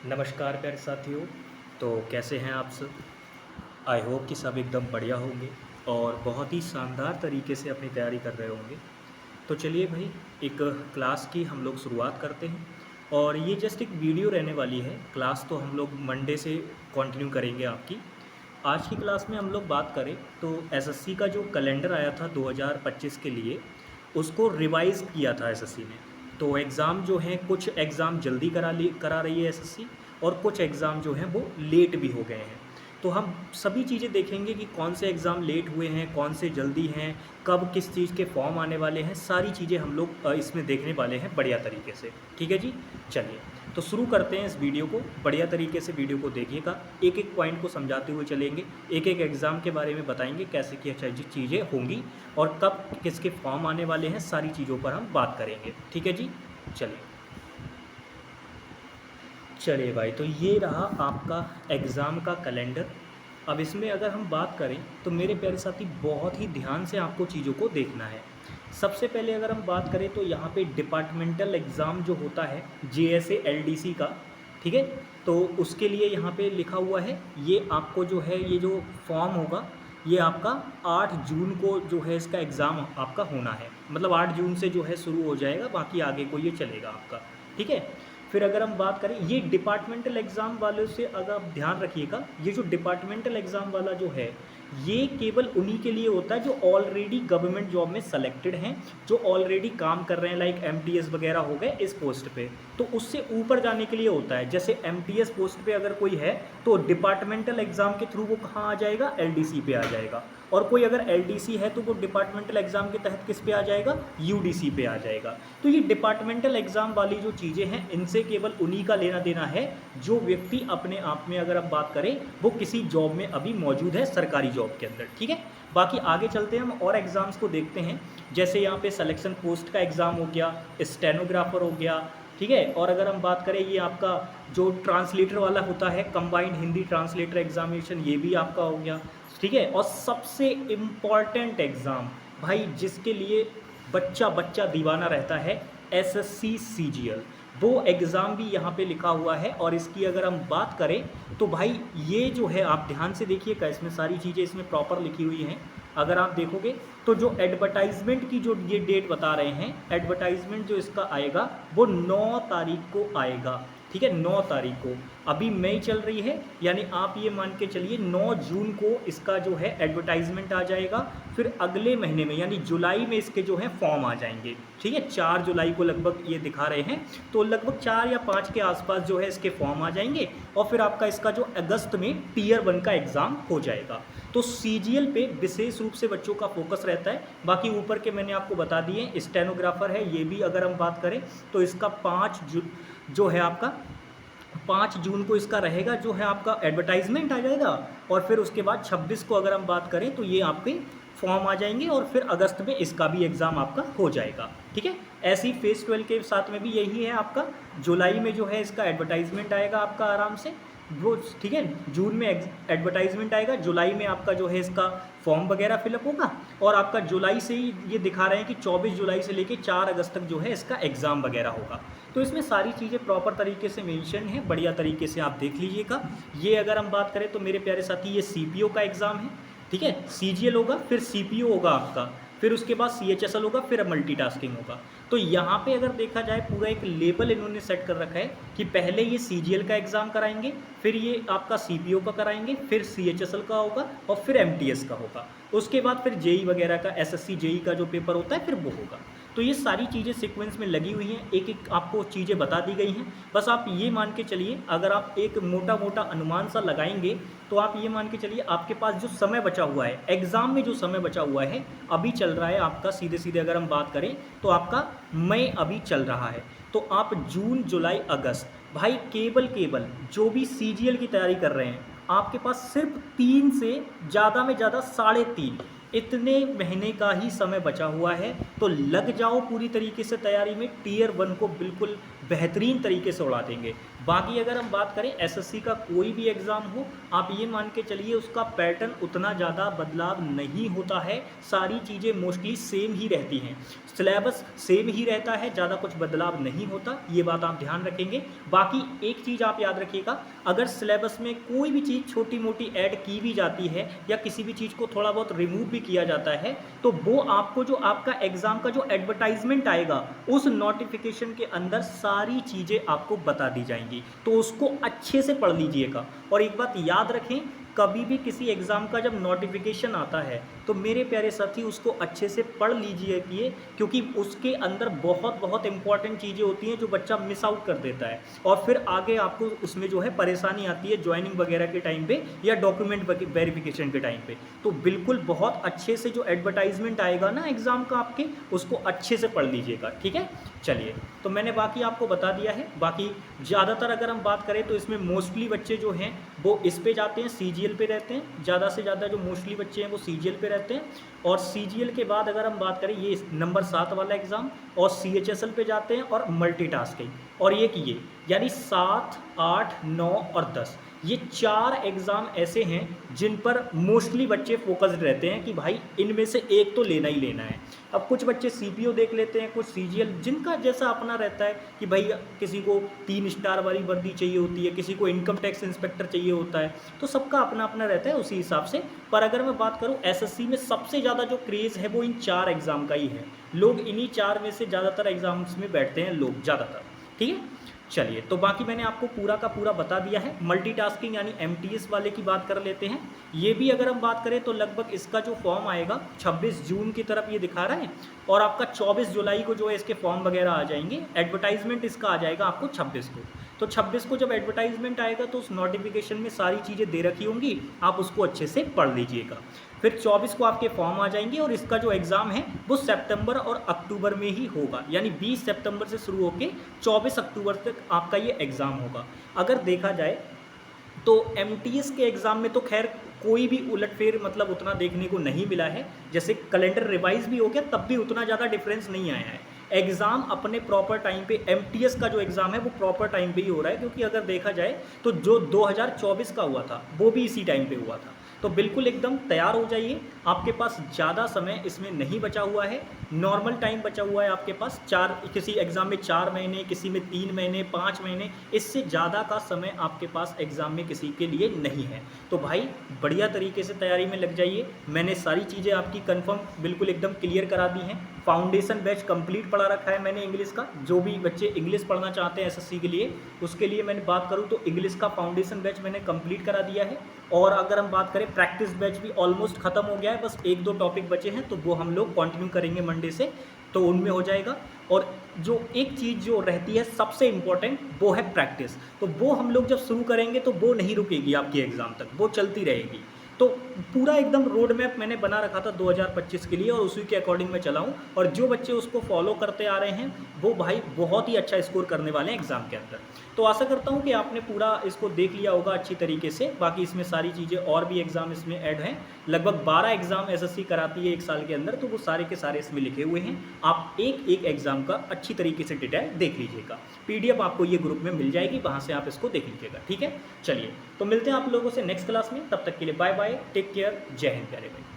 नमस्कार प्यारे साथियों। तो कैसे हैं आप सब? आई होप कि सब एकदम बढ़िया होंगे और बहुत ही शानदार तरीके से अपनी तैयारी कर रहे होंगे। तो चलिए भाई, एक क्लास की हम लोग शुरुआत करते हैं। और ये जस्ट एक वीडियो रहने वाली है। क्लास तो हम लोग मंडे से कंटिन्यू करेंगे आपकी। आज की क्लास में हम लोग बात करें तो एसएससी का जो कैलेंडर आया था 2025 के लिए, उसको रिवाइज़ किया था एसएससी ने। तो एग्ज़ाम जो हैं, कुछ एग्ज़ाम जल्दी करा रही है एसएससी, और कुछ एग्ज़ाम जो हैं वो लेट भी हो गए हैं। तो हम सभी चीज़ें देखेंगे कि कौन से एग्ज़ाम लेट हुए हैं, कौन से जल्दी हैं, कब किस चीज़ के फॉर्म आने वाले हैं, सारी चीज़ें हम लोग इसमें देखने वाले हैं बढ़िया तरीके से। ठीक है जी, चलिए तो शुरू करते हैं इस वीडियो को। बढ़िया तरीके से वीडियो को देखिएगा, एक एक पॉइंट को समझाते हुए चलेंगे, एक एक एग्ज़ाम के बारे में बताएंगे कैसे क्या चीज़ें होंगी और कब किसके फॉर्म आने वाले हैं, सारी चीज़ों पर हम बात करेंगे। ठीक है जी, चलिए चलिए भाई, तो ये रहा आपका एग्ज़ाम का कैलेंडर। अब इसमें अगर हम बात करें तो मेरे प्यारे साथी, बहुत ही ध्यान से आपको चीज़ों को देखना है। सबसे पहले अगर हम बात करें तो यहाँ पे डिपार्टमेंटल एग्ज़ाम जो होता है जेएसए एलडीसी का, ठीक है, तो उसके लिए यहाँ पे लिखा हुआ है, ये आपको जो है ये जो फॉर्म होगा, ये आपका 8 जून को जो है इसका एग्ज़ाम आपका होना है। मतलब 8 जून से जो है शुरू हो जाएगा, बाकी आगे को ये चलेगा आपका। ठीक है, फिर अगर हम बात करें ये डिपार्टमेंटल एग्ज़ाम वाले से, अगर आप ध्यान रखिएगा, ये जो डिपार्टमेंटल एग्ज़ाम वाला जो है, ये केवल उन्हीं के लिए होता है जो ऑलरेडी गवर्नमेंट जॉब में सेलेक्टेड हैं, जो ऑलरेडी काम कर रहे हैं, लाइक एमटीएस वगैरह हो गए इस पोस्ट पे। तो उससे ऊपर जाने के लिए होता है। जैसे एमटीएस पोस्ट पे अगर कोई है तो डिपार्टमेंटल एग्ज़ाम के थ्रू वो कहाँ आ जाएगा, एलडीसी पे आ जाएगा। और कोई अगर एलडीसी है तो वो डिपार्टमेंटल एग्ज़ाम के तहत किस पे आ जाएगा, यूडीसी पे आ जाएगा। तो ये डिपार्टमेंटल एग्ज़ाम वाली जो चीज़ें हैं, इनसे केवल उन्हीं का लेना देना है जो व्यक्ति अपने आप में, अगर आप बात करें, वो किसी जॉब में अभी मौजूद है, सरकारी जॉब के अंदर। ठीक है, बाकी आगे चलते हैं, हम और एग्ज़ाम्स को देखते हैं। जैसे यहाँ पे सिलेक्शन पोस्ट का एग्ज़ाम हो गया, स्टेनोग्राफर हो गया, ठीक है। और अगर हम बात करें, ये आपका जो ट्रांसलेटर वाला होता है, कंबाइंड हिंदी ट्रांसलेटर एग्जामिनेशन, ये भी आपका हो गया। ठीक है, और सबसे इम्पॉर्टेंट एग्ज़ाम भाई, जिसके लिए बच्चा बच्चा दीवाना रहता है, एसएससी सीजीएल, वो एग्ज़ाम भी यहाँ पे लिखा हुआ है। और इसकी अगर हम बात करें तो भाई, ये जो है आप ध्यान से देखिएगा, इसमें सारी चीज़ें इसमें प्रॉपर लिखी हुई हैं। अगर आप देखोगे तो जो एडवर्टाइजमेंट की जो ये डेट बता रहे हैं, एडवर्टाइजमेंट जो इसका आएगा वो 9 तारीख को आएगा। ठीक है, 9 तारीख को। अभी मई चल रही है, यानी आप ये मान के चलिए 9 जून को इसका जो है एडवर्टाइजमेंट आ जाएगा। फिर अगले महीने में यानी जुलाई में इसके जो है फॉर्म आ जाएंगे। ठीक है, 4 जुलाई को लगभग ये दिखा रहे हैं, तो लगभग 4 या 5 के आसपास जो है इसके फॉर्म आ जाएंगे। और फिर आपका इसका जो अगस्त में टीयर 1 का एग्ज़ाम हो जाएगा। तो सीजीएल पे विशेष रूप से बच्चों का फोकस रहता है। बाकी ऊपर के मैंने आपको बता दिए, स्टेनोग्राफर है, ये भी अगर हम बात करें तो इसका 5 जो है आपका 5 जून को इसका रहेगा, जो है आपका एडवर्टाइजमेंट आ जाएगा। और फिर उसके बाद 26 को अगर हम बात करें तो ये आपके फॉर्म आ जाएंगे, और फिर अगस्त में इसका भी एग्ज़ाम आपका हो जाएगा। ठीक है, ऐसे ही फेज़ 12 के साथ में भी यही है आपका। जुलाई में जो है इसका एडवर्टाइजमेंट आएगा आपका आराम से वो। ठीक है, जून में एडवर्टाइजमेंट आएगा, जुलाई में आपका जो है इसका फॉर्म वगैरह फिलअप होगा। और आपका जुलाई से ही ये दिखा रहे हैं कि 24 जुलाई से लेकर 4 अगस्त तक जो है इसका एग्ज़ाम वगैरह होगा। तो इसमें सारी चीज़ें प्रॉपर तरीके से मेंशन है, बढ़िया तरीके से आप देख लीजिएगा। ये अगर हम बात करें तो मेरे प्यारे साथी, ये सीपीओ का एग्ज़ाम है। ठीक है, सीजीएल होगा, फिर सीपीओ होगा आपका, फिर उसके बाद सीएचएसएल होगा, फिर मल्टीटास्किंग होगा। तो यहाँ पे अगर देखा जाए, पूरा एक लेबल इन्होंने सेट कर रखा है कि पहले ये सीजीएल का एग्ज़ाम कराएंगे, फिर ये आपका सीपीओ का कराएंगे, फिर सीएचएसएल का होगा, और फिर एमटीएस का होगा। उसके बाद फिर जेई वगैरह का, एसएससी जेई का जो पेपर होता है, फिर वो होगा। तो ये सारी चीज़ें सीक्वेंस में लगी हुई हैं, एक एक आपको चीज़ें बता दी गई हैं। बस आप ये मान के चलिए, अगर आप एक मोटा मोटा अनुमान सा लगाएंगे तो आप ये मान के चलिए, आपके पास जो समय बचा हुआ है, एग्ज़ाम में जो समय बचा हुआ है, अभी चल रहा है आपका, सीधे सीधे अगर हम बात करें तो आपका मई अभी चल रहा है। तो आप जून, जुलाई, अगस्त, भाई केवल जो भी सीजीएल की तैयारी कर रहे हैं, आपके पास सिर्फ 3 से ज़्यादा में ज़्यादा 3.5 इतने महीने का ही समय बचा हुआ है। तो लग जाओ पूरी तरीके से तैयारी में, टीयर 1 को बिल्कुल बेहतरीन तरीके से उड़ा देंगे। बाकी अगर हम बात करें एसएससी का कोई भी एग्ज़ाम हो, आप ये मान के चलिए उसका पैटर्न उतना ज़्यादा बदलाव नहीं होता है, सारी चीज़ें मोस्टली सेम ही रहती हैं, सिलेबस सेम ही रहता है, ज़्यादा कुछ बदलाव नहीं होता, ये बात आप ध्यान रखेंगे। बाकी एक चीज़ आप याद रखिएगा, अगर सिलेबस में कोई भी चीज़ छोटी मोटी ऐड की भी जाती है या किसी भी चीज़ को थोड़ा बहुत रिमूव भी किया जाता है, तो वो आपको जो आपका एग्ज़ाम का जो एडवर्टाइजमेंट आएगा उस नोटिफिकेशन के अंदर सारी चीज़ें आपको बता दी जाएंगी, तो उसको अच्छे से पढ़ लीजिएगा। और एक बात याद रखें, कभी भी किसी एग्ज़ाम का जब नोटिफिकेशन आता है तो मेरे प्यारे साथी उसको अच्छे से पढ़ लीजिए क्योंकि उसके अंदर बहुत बहुत इंपॉर्टेंट चीज़ें होती हैं जो बच्चा मिस आउट कर देता है और फिर आगे आपको उसमें जो है परेशानी आती है ज्वाइनिंग वगैरह के टाइम पे या डॉक्यूमेंट वेरिफिकेशन के टाइम पे। तो बिल्कुल बहुत अच्छे से जो एडवर्टाइजमेंट आएगा ना एग्ज़ाम का आपके, उसको अच्छे से पढ़ लीजिएगा, ठीक है। चलिए, तो मैंने बाकी आपको बता दिया है। बाकी ज़्यादातर अगर हम बात करें तो इसमें मोस्टली बच्चे जो हैं वो इस पे जाते हैं, सीजीएल पे रहते हैं, ज़्यादा से ज़्यादा जो मोस्टली बच्चे हैं वो सीजीएल पे रहते हैं। और सीजीएल के बाद अगर हम बात करें ये नंबर 7 वाला एग्ज़ाम और सीएचएसएल पे जाते हैं और मल्टीटास्किंग, और ये किए यानी 7, 8, 9 और 10, ये 4 एग्ज़ाम ऐसे हैं जिन पर मोस्टली बच्चे फोकस्ड रहते हैं कि भाई इनमें से एक तो लेना ही लेना है। अब कुछ बच्चे सीपीओ देख लेते हैं, कुछ सीजीएल, जिनका जैसा अपना रहता है कि भाई किसी को 3 स्टार वाली वर्दी चाहिए होती है, किसी को इनकम टैक्स इंस्पेक्टर चाहिए होता है, तो सबका अपना अपना रहता है उसी हिसाब से। पर अगर मैं बात करूं एसएससी में सबसे ज़्यादा जो क्रेज़ है वो इन 4 एग्ज़ाम का ही है, लोग इन्हीं 4 में से ज़्यादातर एग्ज़ाम्स में बैठते हैं लोग ज़्यादातर, ठीक है। चलिए, तो बाकी मैंने आपको पूरा का पूरा बता दिया है। मल्टीटास्किंग यानी एमटीएस वाले की बात कर लेते हैं। ये भी अगर हम बात करें तो लगभग इसका जो फॉर्म आएगा 26 जून की तरफ ये दिखा रहा है और आपका 24 जुलाई को जो है इसके फॉर्म वगैरह आ जाएंगे। एडवर्टाइजमेंट इसका आ जाएगा आपको 26 को। तो 26 को जब एडवर्टाइजमेंट आएगा तो उस नोटिफिकेशन में सारी चीज़ें दे रखी होंगी, आप उसको अच्छे से पढ़ लीजिएगा। फिर 24 को आपके फॉर्म आ जाएंगे और इसका जो एग्ज़ाम है वो सितंबर और अक्टूबर में ही होगा, यानी 20 सितंबर से शुरू होकर 24 अक्टूबर तक आपका ये एग्ज़ाम होगा। अगर देखा जाए तो एमटीएस के एग्ज़ाम में तो खैर कोई भी उलटफेर मतलब उतना देखने को नहीं मिला है, जैसे कैलेंडर रिवाइज भी हो गया तब भी उतना ज़्यादा डिफरेंस नहीं आया है। एग्ज़ाम अपने प्रॉपर टाइम पे, एमटीएस का जो एग्ज़ाम है वो प्रॉपर टाइम पे ही हो रहा है, क्योंकि अगर देखा जाए तो जो 2024 का हुआ था वो भी इसी टाइम पे हुआ था। तो बिल्कुल एकदम तैयार हो जाइए, आपके पास ज़्यादा समय इसमें नहीं बचा हुआ है, नॉर्मल टाइम बचा हुआ है आपके पास। किसी एग्ज़ाम में 4 महीने, किसी में 3 महीने, 5 महीने, इससे ज़्यादा का समय आपके पास एग्ज़ाम में किसी के लिए नहीं है। तो भाई बढ़िया तरीके से तैयारी में लग जाइए। मैंने सारी चीज़ें आपकी कंफर्म बिल्कुल एकदम क्लियर करा दी हैं। फाउंडेशन बैच कंप्लीट पढ़ा रखा है मैंने इंग्लिश का। जो भी बच्चे इंग्लिश पढ़ना चाहते हैं एसएससी के लिए, उसके लिए मैंने बात करूँ तो इंग्लिश का फाउंडेशन बैच मैंने कंप्लीट करा दिया है। और अगर हम बात करें प्रैक्टिस बैच भी ऑलमोस्ट ख़त्म हो गया है, बस 1-2 टॉपिक बचे हैं, तो वो हम लोग कंटिन्यू करेंगे मंडे से, तो उनमें हो जाएगा। और जो एक चीज़ जो रहती है सबसे इम्पॉर्टेंट, वो है प्रैक्टिस। तो वो हम लोग जब शुरू करेंगे तो वो नहीं रुकेगी आपकी एग्ज़ाम तक, वो चलती रहेगी। तो पूरा एकदम रोड मैप मैंने बना रखा था 2025 के लिए और उसी के अकॉर्डिंग मैं चला हूँ। और जो बच्चे उसको फॉलो करते आ रहे हैं वो भाई बहुत ही अच्छा स्कोर करने वाले हैं एग्ज़ाम के अंदर। तो आशा करता हूँ कि आपने पूरा इसको देख लिया होगा अच्छी तरीके से। बाकी इसमें सारी चीज़ें और भी एग्ज़ाम इसमें ऐड हैं, लगभग 12 एग्ज़ाम एसएससी कराती है 1 साल के अंदर, तो वो सारे के सारे इसमें लिखे हुए हैं। आप एक एक एग्ज़ाम का अच्छी तरीके से डिटेल देख लीजिएगा। पीडीएफ आपको ये ग्रुप में मिल जाएगी, वहाँ से आप इसको देख लीजिएगा, ठीक है। चलिए, तो मिलते हैं आप लोगों से नेक्स्ट क्लास में, तब तक के लिए बाय बाय, टेक केयर, जय हिंद प्यारे भाई।